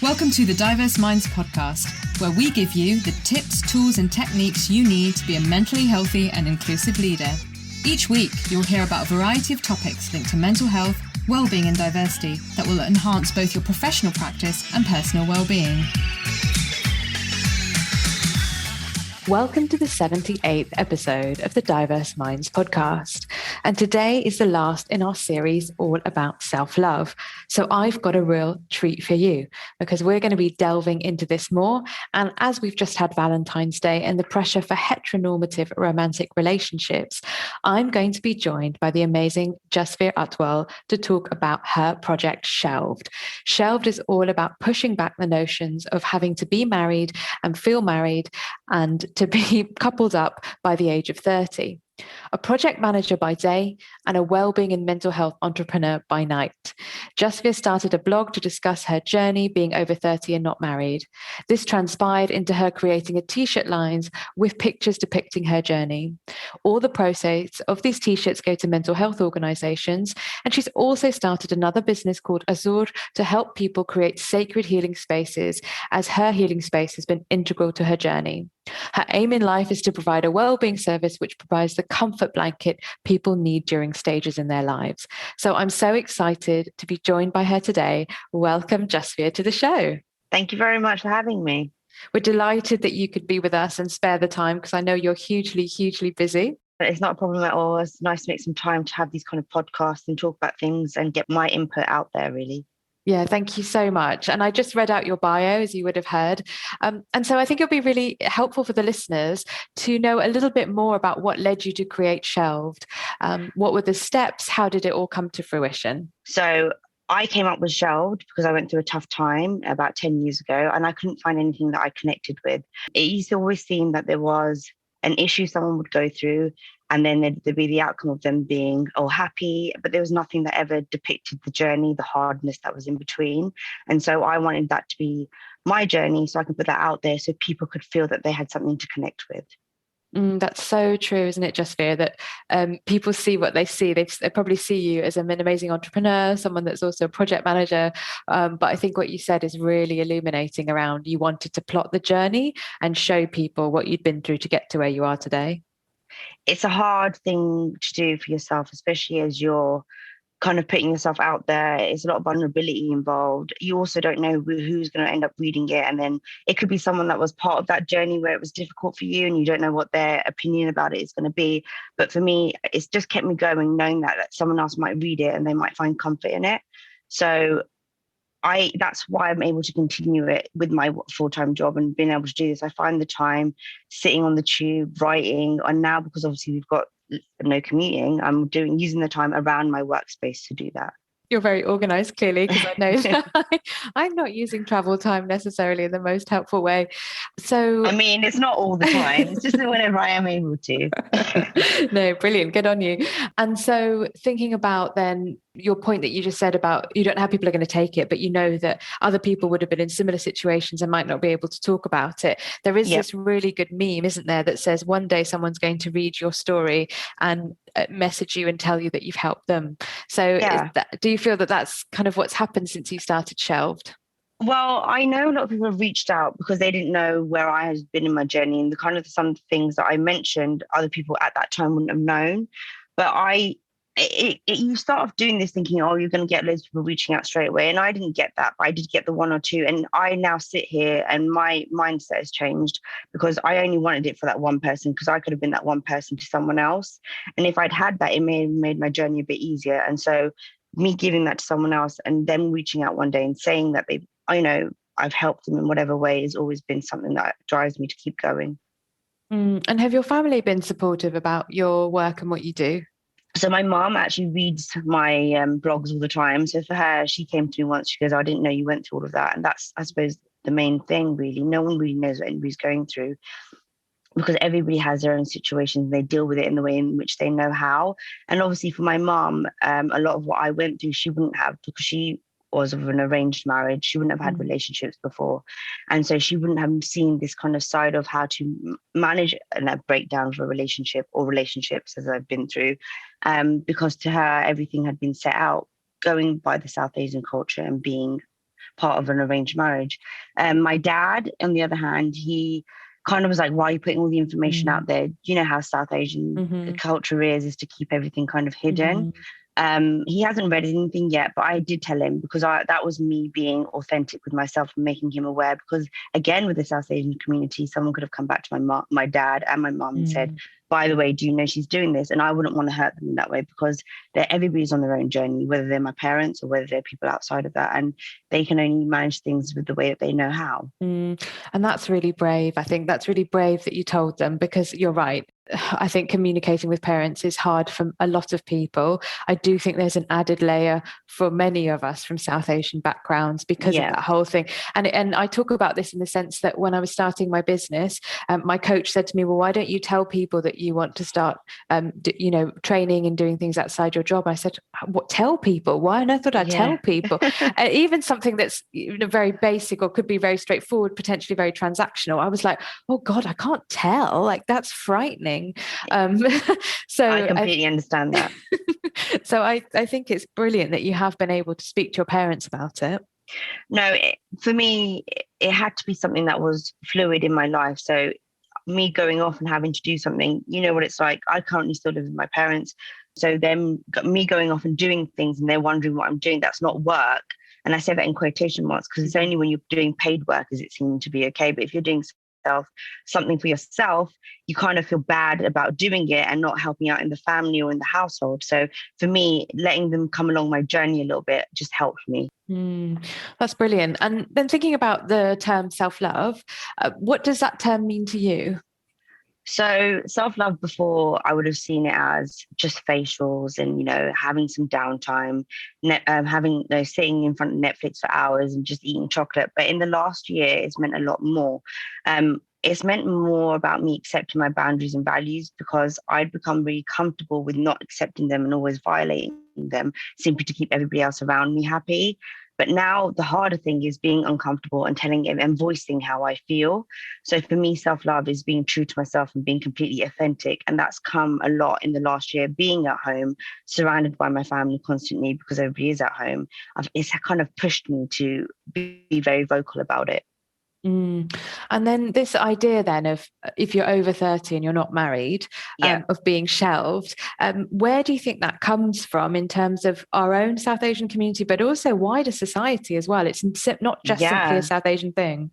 Welcome to the Diverse Minds podcast, where we give you the tips, tools, and techniques you need to be a mentally healthy and inclusive leader. Each week, you'll hear about a variety of topics linked to mental health, well-being, and diversity that will enhance both your professional practice and personal well-being. Welcome to the 78th episode of the Diverse Minds podcast. And today is the last in our series all about self-love. So I've got a real treat for you because we're going to be delving into this more. And as we've just had Valentine's Day and the pressure for heteronormative romantic relationships, I'm going to be joined by the amazing Jasveer Atwal to talk about her project Shelved. Shelved is all about pushing back the notions of having to be married and feel married and to be coupled up by the age of 30. A project manager by day and a well-being and mental health entrepreneur by night. Jasveer started a blog to discuss her journey being over 30 and not married. This transpired into her creating a t-shirt lines with pictures depicting her journey. All the proceeds of these t-shirts go to mental health organizations, and she's also started another business called Azur to help people create sacred healing spaces, as her healing space has been integral to her journey. Her aim in life is to provide a well-being service which provides the comfort blanket people need during stages in their lives. So I'm so excited to be joined by her today. Welcome, Jasveer, to the show. Thank you very much for having me. We're delighted that you could be with us and spare the time because I know you're hugely busy. It's not a problem at all. It's nice to make some time to have these kind of podcasts and talk about things and get my input out there, really. Yeah, thank you so much. And I just read out your bio, as you would have heard. And so I think it'll be really helpful for the listeners to know a little bit more about what led you to create Shelved. What were the steps? How did it all come to fruition? So I came up with Shelved because I went through a tough time about 10 years ago and I couldn't find anything that I connected with. It used to always seem that there was an issue someone would go through and then there'd be the outcome of them being happy, but there was nothing that ever depicted the journey, the hardness that was in between. And so I wanted that to be my journey so I can put that out there so people could feel that they had something to connect with. That's so true, isn't it, Jasveer, that people see what they see. They probably see you as an amazing entrepreneur, someone that's also a project manager. But I think what you said is really illuminating around you wanted to plot the journey and show people what you'd been through to get to where you are today. It's a hard thing to do for yourself, especially as you're kind of putting yourself out there. It's a lot of vulnerability involved. You also don't know who's going to end up reading it. And then it could be someone that was part of that journey where it was difficult for you and you don't know what their opinion about it is going to be. But for me, it's just kept me going, knowing that someone else might read it and they might find comfort in it. So that's why I'm able to continue it with my full-time job and being able to do this. I find the time sitting on the tube, writing, and now because obviously we've got no commuting, I'm using the time around my workspace to do that. You're very organized, clearly, because I know that I'm not using travel time necessarily in the most helpful way. So, I mean, it's not all the time. It's just whenever I am able to. No, brilliant. Good on you. And so thinking about then your point that you just said about you don't know how people are going to take it, but you know that other people would have been in similar situations and might not be able to talk about it. There is this really good meme, isn't there, that says one day someone's going to read your story and message you and tell you that you've helped them. So do you feel that that's kind of what's happened since you started Shelved? Well, I know a lot of people have reached out because they didn't know where I had been in my journey and the kind of some things that I mentioned other people at that time wouldn't have known. But you start off doing this thinking, you're going to get loads of people reaching out straight away. And I didn't get that, but I did get the one or two. And I now sit here and my mindset has changed because I only wanted it for that one person because I could have been that one person to someone else. And if I'd had that, it may have made my journey a bit easier. And so me giving that to someone else and them reaching out one day and saying that I've helped them in whatever way has always been something that drives me to keep going. And have your family been supportive about your work and what you do? So my mom actually reads my blogs all the time. So for her, she came to me once, she goes, I didn't know you went through all of that. And that's, I suppose, the main thing, really. No one really knows what anybody's going through because everybody has their own situations. They deal with it in the way in which they know how. And obviously for my mom, a lot of what I went through, she wouldn't have because she was of an arranged marriage. She wouldn't have had relationships before. And so she wouldn't have seen this kind of side of how to manage a breakdown of a relationship or relationships as I've been through. Because to her, everything had been set out going by the South Asian culture and being part of an arranged marriage. My dad, on the other hand, he kind of was like, why are you putting all the information out there? You know how South Asian culture is to keep everything kind of hidden. He hasn't read anything yet, but I did tell him because that was me being authentic with myself and making him aware. Because again, with the South Asian community, someone could have come back to my dad and my mum and said, by the way, do you know she's doing this? And I wouldn't want to hurt them in that way because everybody's on their own journey, whether they're my parents or whether they're people outside of that. And they can only manage things with the way that they know how. And that's really brave. I think that's really brave that you told them, because you're right. I think communicating with parents is hard for a lot of people. I do think there's an added layer for many of us from South Asian backgrounds because of that whole thing. And I talk about this in the sense that when I was starting my business, my coach said to me, well, why don't you tell people that you want to start, training and doing things outside your job? I said, what, tell people? Why on earth would I tell people? Even something that's very basic or could be very straightforward, potentially very transactional. I was like, oh God, I can't tell. Like, that's frightening. So I completely understand that. So I think it's brilliant that you have been able to speak to your parents about it. No, for me, it had to be something that was fluid in my life. So me going off and having to do something, you know what it's like. I currently still live with my parents. So me going off and doing things and they're wondering what I'm doing, that's not work. And I say that in quotation marks because it's only when you're doing paid work does it seem to be okay. But if you're doing something for yourself, you kind of feel bad about doing it and not helping out in the family or in the household. So for me, letting them come along my journey a little bit just helped me. That's brilliant. And then thinking about the term self-love, what does that term mean to you? So self-love, before I would have seen it as just facials and, having some downtime, sitting in front of Netflix for hours and just eating chocolate. But in the last year, it's meant a lot more. It's meant more about me accepting my boundaries and values because I'd become really comfortable with not accepting them and always violating them simply to keep everybody else around me happy. But now the harder thing is being uncomfortable and telling him and voicing how I feel. So for me, self-love is being true to myself and being completely authentic. And that's come a lot in the last year, being at home, surrounded by my family constantly because everybody is at home. It's kind of pushed me to be very vocal about it. And then this idea then of if you're over 30 and you're not married, of being shelved, where do you think that comes from in terms of our own South Asian community, but also wider society as well? It's not just simply a South Asian thing.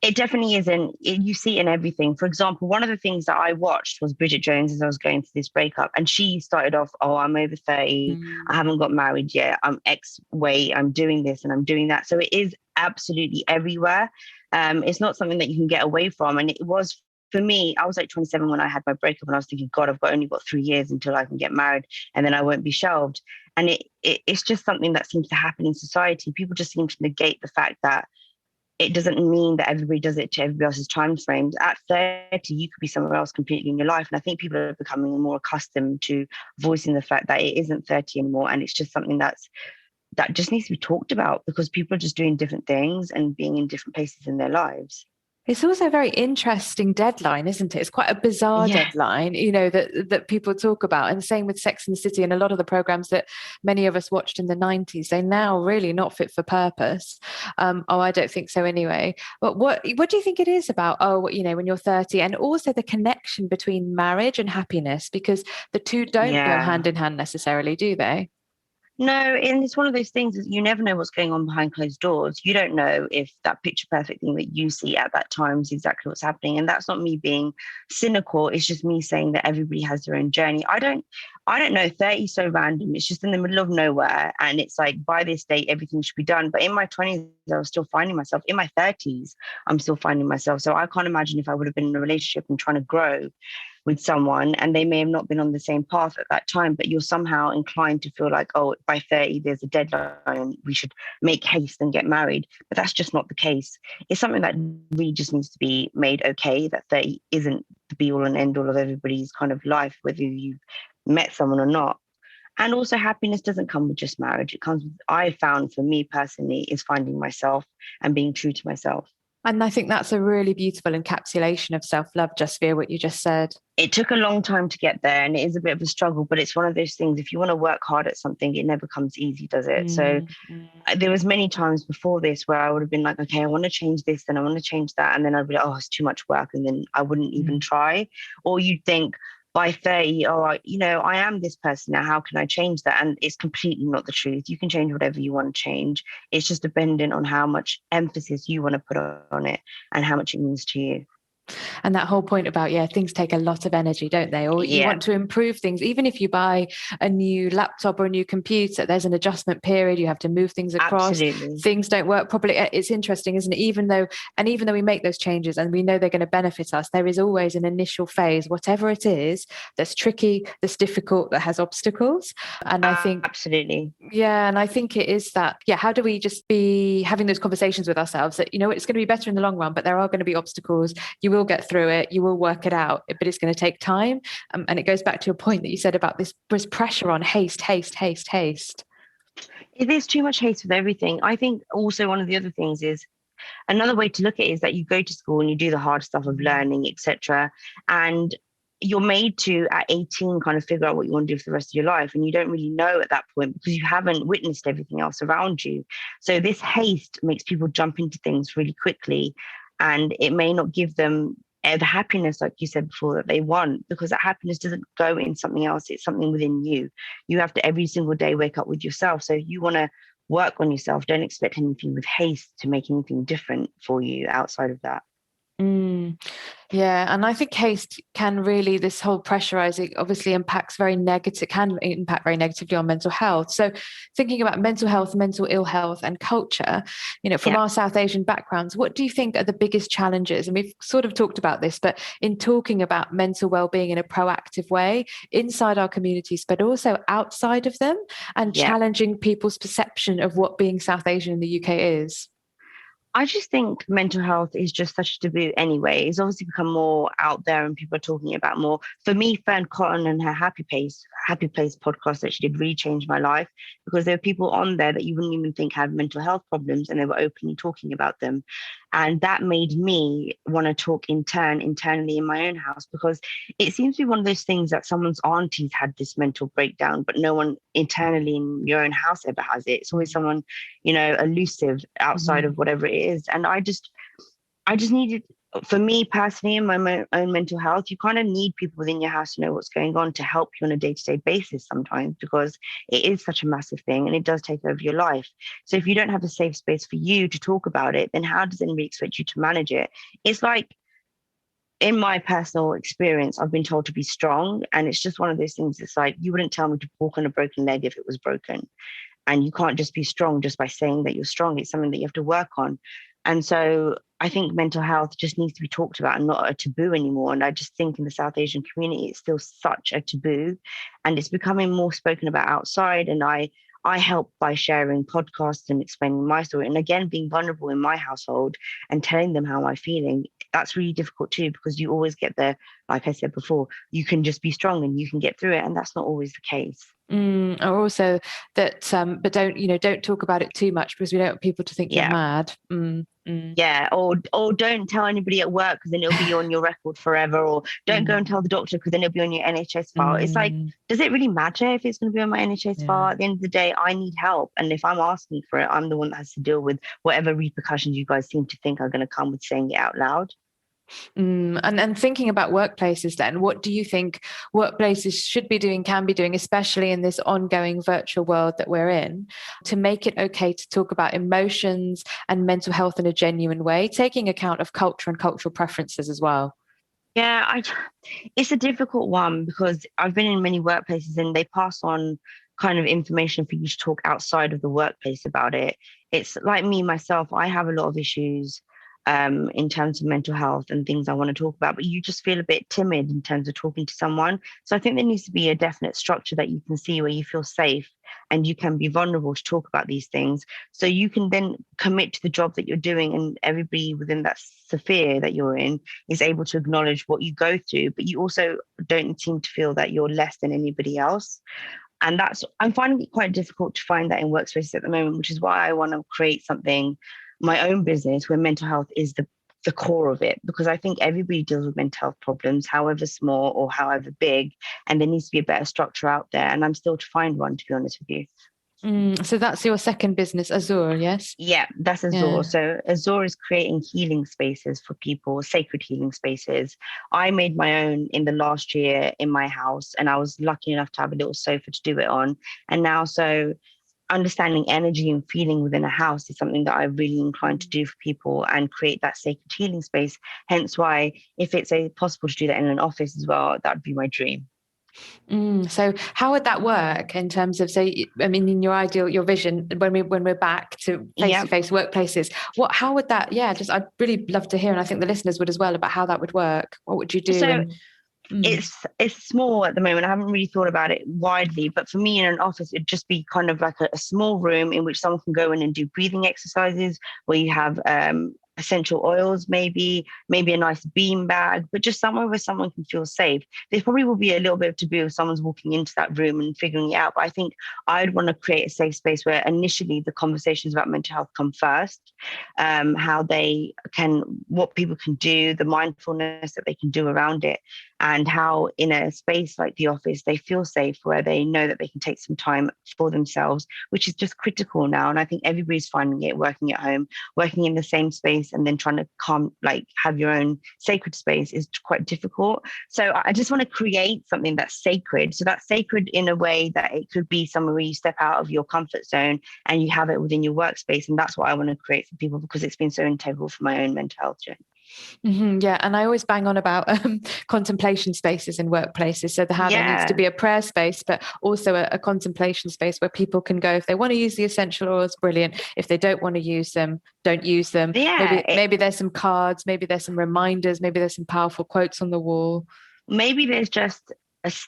It definitely isn't. You see it in everything. For example, one of the things that I watched was Bridget Jones as I was going through this breakup. And she started off, I'm over 30. I haven't got married yet. I'm X weight. I'm doing this and I'm doing that. So it is absolutely everywhere. It's not something that you can get away from. And it was, for me, I was like 27 when I had my breakup and I was thinking, God, I've only got 3 years until I can get married and then I won't be shelved. And it's just something that seems to happen in society. People just seem to negate the fact that it doesn't mean that everybody does it to everybody else's time frames. At 30, you could be somewhere else completely in your life. And I think people are becoming more accustomed to voicing the fact that it isn't 30 anymore. And it's just something that just needs to be talked about because people are just doing different things and being in different places in their lives. It's also a very interesting deadline, isn't it? It's quite a bizarre deadline, that people talk about. And same with Sex and the City and a lot of the programs that many of us watched in the 90s. They're now really not fit for purpose. I don't think so anyway. But what do you think it is about, when you're 30 and also the connection between marriage and happiness? Because the two don't go hand in hand necessarily, do they? No, and it's one of those things that you never know what's going on behind closed doors. You don't know if that picture perfect thing that you see at that time is exactly what's happening. And that's not me being cynical. It's just me saying that everybody has their own journey. I don't know. 30 is so random. It's just in the middle of nowhere. And it's like by this date, everything should be done. But in my 20s, I was still finding myself. In my 30s, I'm still finding myself. So I can't imagine if I would have been in a relationship and trying to grow with someone and they may have not been on the same path at that time, but you're somehow inclined to feel like, by 30, there's a deadline and we should make haste and get married. But that's just not the case. It's something that really just needs to be made okay, that 30 isn't the be all and end all of everybody's kind of life, whether you've met someone or not. And also happiness doesn't come with just marriage. It comes with, I found for me personally, is finding myself and being true to myself. And I think that's a really beautiful encapsulation of self-love, Jasveer, what you just said. It took a long time to get there, and it is a bit of a struggle, but it's one of those things. If you want to work hard at something, it never comes easy, does it? So there was many times before this where I would have been like, okay, I want to change this, then I want to change that. And then I'd be like, oh, it's too much work. And then I wouldn't even try. Or you'd think by 30, oh, I am this person now. How can I change that? And it's completely not the truth. You can change whatever you want to change. It's just dependent on how much emphasis you want to put on it and how much it means to you. And that whole point about, things take a lot of energy, don't they? Or you want to improve things. Even if you buy a new laptop or a new computer, there's an adjustment period. You have to move things across. Absolutely. Things don't work properly. It's interesting, isn't it? Even though we make those changes and we know they're going to benefit us, there is always an initial phase, whatever it is, that's tricky, that's difficult, that has obstacles. And I think... Absolutely. Yeah. And I think it is that, how do we just be having those conversations with ourselves that, it's going to be better in the long run, but there are going to be obstacles. You will get through it, you will work it out, but it's going to take time. And it goes back to your point that you said about this pressure on haste. It is too much haste with everything. I think also one of the other things is, another way to look at it is that you go to school and you do the hard stuff of learning, etc. And you're made to, at 18, kind of figure out what you want to do for the rest of your life. And you don't really know at that point because you haven't witnessed everything else around you. So this haste makes people jump into things really quickly. And it may not give them the happiness, like you said before, that they want, because that happiness doesn't go in something else. It's something within you. You have to every single day wake up with yourself. So if you want to work on yourself, don't expect anything with haste to make anything different for you outside of that. Yeah, and I think haste can really, this whole pressurizing obviously can impact very negatively on mental health. So thinking about mental health, mental ill health and culture, from our South Asian backgrounds, what do you think are the biggest challenges? And we've sort of talked about this, but in talking about mental well-being in a proactive way inside our communities, but also outside of them, and challenging people's perception of what being South Asian in the UK is. I just think mental health is just such a taboo anyway. It's obviously become more out there and people are talking about more. For me, Fern Cotton and her Happy Place podcast that she did really changed my life, because there are people on there that you wouldn't even think had mental health problems and they were openly talking about them. And that made me want to talk internally in my own house, because it seems to be one of those things that someone's auntie's had this mental breakdown, but no one internally in your own house ever has it. It's always someone, elusive outside of whatever it is. And I just needed, for me personally, in my own mental health, you kind of need people within your house to know what's going on to help you on a day-to-day basis sometimes, because it is such a massive thing and it does take over your life. So if you don't have a safe space for you to talk about it, then how does anybody expect you to manage it? It's like, in my personal experience, I've been told to be strong. And it's just one of those things. It's like, you wouldn't tell me to walk on a broken leg if it was broken. And you can't just be strong just by saying that you're strong. It's something that you have to work on. And so I think mental health just needs to be talked about and not a taboo anymore. And I just think in the South Asian community, it's still such a taboo, and it's becoming more spoken about outside. And I help by sharing podcasts and explaining my story. And again, being vulnerable in my household and telling them how I'm feeling, that's really difficult too, because you always get there, like I said before, you can just be strong and you can get through it. And that's not always the case. Or also that, but don't talk about it too much, because we don't want people to think you're mad. Yeah, or don't tell anybody at work, because then it'll be on your record forever. Or don't go and tell the doctor, because then it'll be on your NHS file. It's like, does it really matter if it's going to be on my NHS file? At the end of the day, I need help, and if I'm asking for it, I'm the one that has to deal with whatever repercussions you guys seem to think are going to come with saying it out loud. And thinking about workplaces then, what do you think workplaces should be doing, can be doing, especially in this ongoing virtual world that we're in, to make it okay to talk about emotions and mental health in a genuine way, taking account of culture and cultural preferences as well? Yeah, it's a difficult one, because I've been in many workplaces and they pass on kind of information for you to talk outside of the workplace about it. It's like me, myself, I have a lot of issues in terms of mental health and things I want to talk about, but you just feel a bit timid in terms of talking to someone. So I think there needs to be a definite structure that you can see where you feel safe and you can be vulnerable to talk about these things. So you can then commit to the job that you're doing, and everybody within that sphere that you're in is able to acknowledge what you go through, but you also don't seem to feel that you're less than anybody else. And I'm finding it quite difficult to find that in workspaces at the moment, which is why I want to create something, my own business, where mental health is the core of it, because I think everybody deals with mental health problems, however small or however big, and there needs to be a better structure out there. And I'm still to find one, to be honest with you. So that's your second business, Azure, yes? Yeah, that's Yeah. Azure. So Azure is creating healing spaces for people, sacred healing spaces. I made my own in the last year in my house, and I was lucky enough to have a little sofa to do it on. And now, so understanding energy and feeling within a house is something that I'm really inclined to do for people and create that sacred healing space. Hence why, if it's possible to do that in an office as well, that'd be my dream. So how would that work in terms of, I mean, in your ideal, your vision, when we're back to Yeah. face-to-face workplaces, how would that, just, I'd really love to hear, and I think the listeners would as well, about how that would work. What would you do? So it's small at the moment. I haven't really thought about it widely, but for me in an office, it'd just be kind of like a small room in which someone can go in and do breathing exercises, where you have essential oils, maybe a nice bean bag, but just somewhere where someone can feel safe. There probably will be a little bit of taboo if someone's walking into that room and figuring it out. But I think I'd want to create a safe space where initially the conversations about mental health come first, what people can do, the mindfulness that they can do around it, and how in a space like the office, they feel safe, where they know that they can take some time for themselves, which is just critical now. And I think everybody's finding it, working at home, working in the same space, and then trying to have your own sacred space is quite difficult. So I just want to create something that's sacred. So that's sacred in a way that it could be somewhere where you step out of your comfort zone and you have it within your workspace. And that's what I want to create for people, because it's been so integral for my own mental health journey. Yeah, and I always bang on about contemplation spaces in workplaces. So there needs to be a prayer space, but also a contemplation space where people can go if they want to use the essential oils. Brilliant. If they don't want to use them, don't use them. Maybe there's some cards, maybe there's some reminders, maybe there's some powerful quotes on the wall. Maybe there's just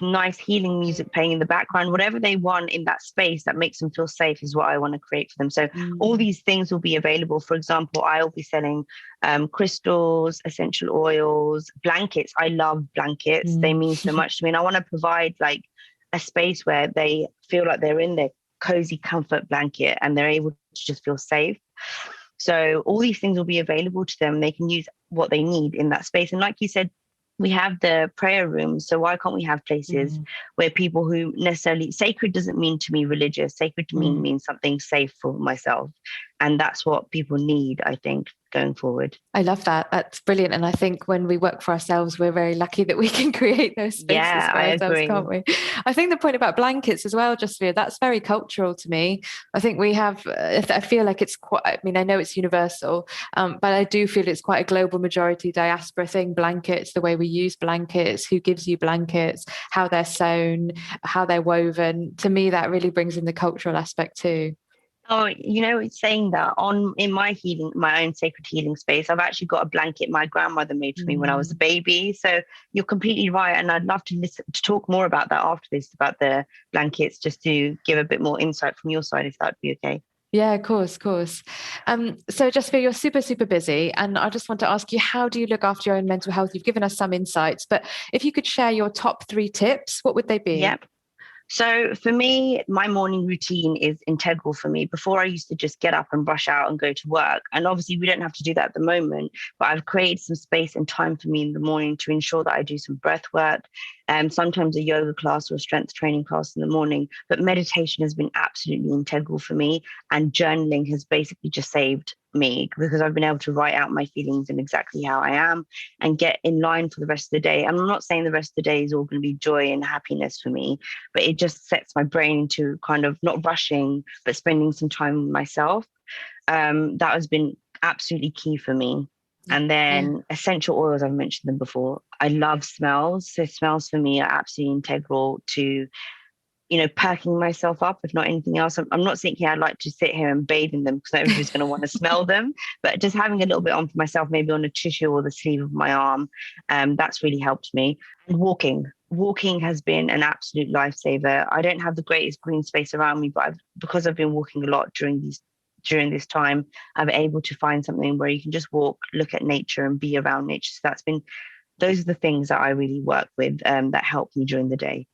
nice healing music playing in the background. Whatever they want in that space that makes them feel safe is what I want to create for them. So all these things will be available. For example, I'll be selling crystals, essential oils, blankets. I love blankets. They mean so much to me. And I want to provide like a space where they feel like they're in their cozy comfort blanket and they're able to just feel safe. So all these things will be available to them. They can use what they need in that space. And like you said, we have the prayer rooms. So why can't we have places where people who necessarily, sacred doesn't mean to me religious. Sacred to me means something safe for myself. And that's what people need, I think, going forward. I love that. That's brilliant. And I think when we work for ourselves, we're very lucky that we can create those spaces for ourselves, can't we? I think the point about blankets as well, Jasveer, that's very cultural to me. I think we have, I feel like it's quite, I mean, I know it's universal, but I do feel it's quite a global majority diaspora thing. Blankets, the way we use blankets, who gives you blankets, how they're sewn, how they're woven. To me, that really brings in the cultural aspect too. Oh, it's saying that in my own sacred healing space, I've actually got a blanket my grandmother made for me when I was a baby. So you're completely right. And I'd love to talk more about that after this, about the blankets, just to give a bit more insight from your side, if that'd be okay. Yeah, of course. So Jasveer, you're super, super busy. And I just want to ask you, how do you look after your own mental health? You've given us some insights, but if you could share your top 3 tips, what would they be? Yep. So for me, my morning routine is integral for me. Before I used to just get up and rush out and go to work. And obviously we don't have to do that at the moment, but I've created some space and time for me in the morning to ensure that I do some breath work, sometimes a yoga class or a strength training class in the morning. But meditation has been absolutely integral for me. And journaling has basically just saved me, because I've been able to write out my feelings and exactly how I am and get in line for the rest of the day. And I'm not saying the rest of the day is all going to be joy and happiness for me, but it just sets my brain into kind of not rushing, but spending some time with myself. That has been absolutely key for me. And then essential oils, I've mentioned them before. I love smells. So smells for me are absolutely integral to perking myself up, if not anything else. I'm not thinking I'd like to sit here and bathe in them, because not everybody's going to want to smell them, but just having a little bit on for myself, maybe on a tissue or the sleeve of my arm, that's really helped me. And walking has been an absolute lifesaver. I don't have the greatest green space around me, but because I've been walking a lot during this time, I'm able to find something where you can just walk, look at nature and be around nature. So those are the things that I really work with, that help me during the day.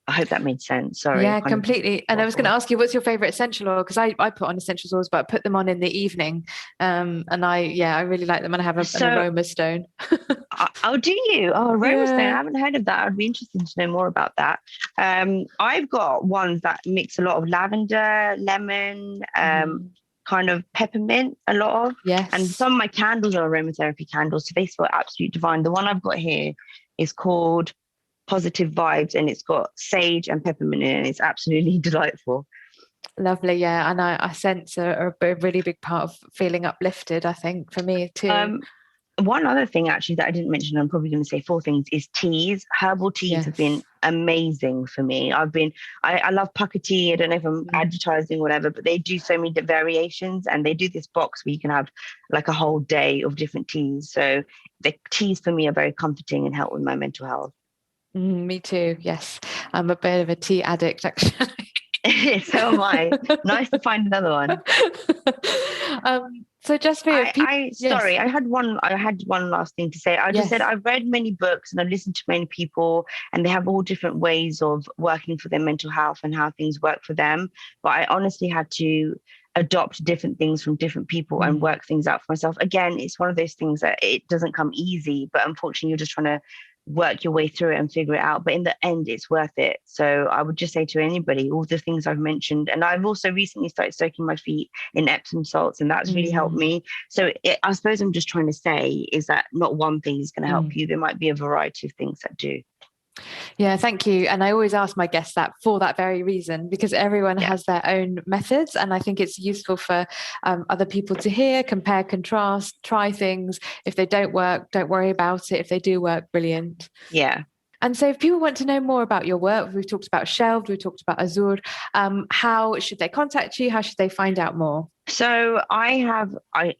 I hope that made sense. Sorry. Yeah, completely. And I was going to ask you, what's your favorite essential oil? Because I put on essential oils, but I put them on in the evening. And I really like them, and I have an aroma stone. Oh, do you? Oh, aroma stone. Yeah. I haven't heard of that. I'd be interested to know more about that. I've got ones that mix a lot of lavender, lemon, kind of peppermint, a lot of. Yes. And some of my candles are aromatherapy candles, so they smell absolutely divine. The one I've got here is called Positive Vibes, and it's got sage and peppermint in it, and it's absolutely delightful. Lovely. Yeah. And I sense a really big part of feeling uplifted, I think, for me too. One other thing actually that I didn't mention, I'm probably going to say 4 things, is teas. Herbal teas have been amazing for me. I love pucker tea. I don't know if I'm advertising or whatever, but they do so many variations, and they do this box where you can have like a whole day of different teas. So the teas for me are very comforting and help with my mental health. Me too. Yes. I'm a bit of a tea addict, actually. So am I. Nice to find another one. So Jasveer, sorry, I had one last thing to say. I just said I've read many books and I've listened to many people, and they have all different ways of working for their mental health and how things work for them. But I honestly had to adopt different things from different people and work things out for myself. Again, it's one of those things that it doesn't come easy, but unfortunately you're just trying to work your way through it and figure it out. But in the end, it's worth it. So I would just say to anybody, all the things I've mentioned, and I've also recently started soaking my feet in Epsom salts, and that's really helped me. So I suppose I'm just trying to say is that not one thing is going to help you. There might be a variety of things that do. Yeah, thank you. And I always ask my guests that for that very reason, because everyone has their own methods. And I think it's useful for other people to hear, compare, contrast, try things. If they don't work, don't worry about it. If they do work, brilliant. Yeah. And so if people want to know more about your work, we've talked about Shelved, we've talked about Azur, how should they contact you? How should they find out more? So I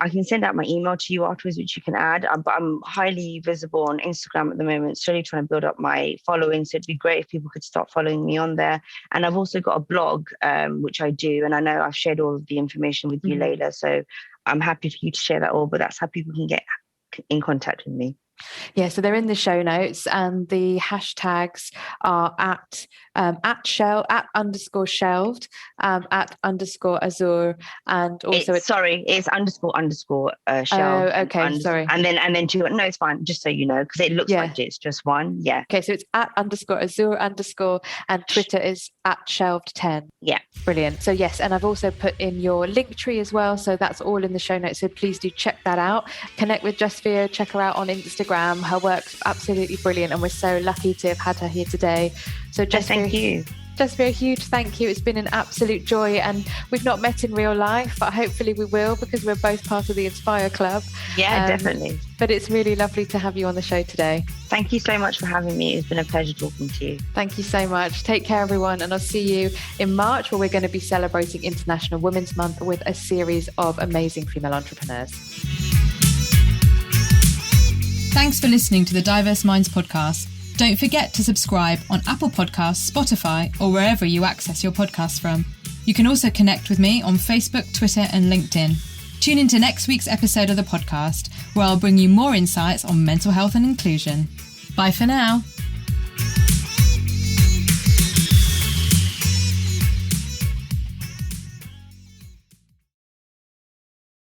can send out my email to you afterwards, which you can add, but I'm highly visible on Instagram at the moment, slowly trying to build up my following. So it'd be great if people could start following me on there. And I've also got a blog, which I do. And I know I've shared all of the information with you later. So I'm happy for you to share that all, but that's how people can get in contact with me. Yeah, so they're in the show notes, and the hashtags are at _shelved, at _Azur, and also it's _ shelved. Oh, okay, sorry. And then two. No, it's fine. Just so you know, because it looks like it's just one. Yeah. Okay, so it's at _Azur_, and Twitter is at Shelved10. Yeah. Brilliant. So yes, and I've also put in your link tree as well, so that's all in the show notes. So please do check that out. Connect with Jasveer, check her out on Instagram. Her work's absolutely brilliant, and we're so lucky to have had her here today. So Jasveer, thank you. Jasveer, a huge thank you. It's been an absolute joy, and we've not met in real life, but hopefully we will, because we're both part of the Inspire Club. Yeah, definitely. But it's really lovely to have you on the show today. Thank you so much for having me. It's been a pleasure talking to you. Thank you so much. Take care, everyone, and I'll see you in March, where we're going to be celebrating International Women's Month with a series of amazing female entrepreneurs. Thanks for listening to the Diverse Minds podcast. Don't forget to subscribe on Apple Podcasts, Spotify, or wherever you access your podcasts from. You can also connect with me on Facebook, Twitter, and LinkedIn. Tune into next week's episode of the podcast, where I'll bring you more insights on mental health and inclusion. Bye for now.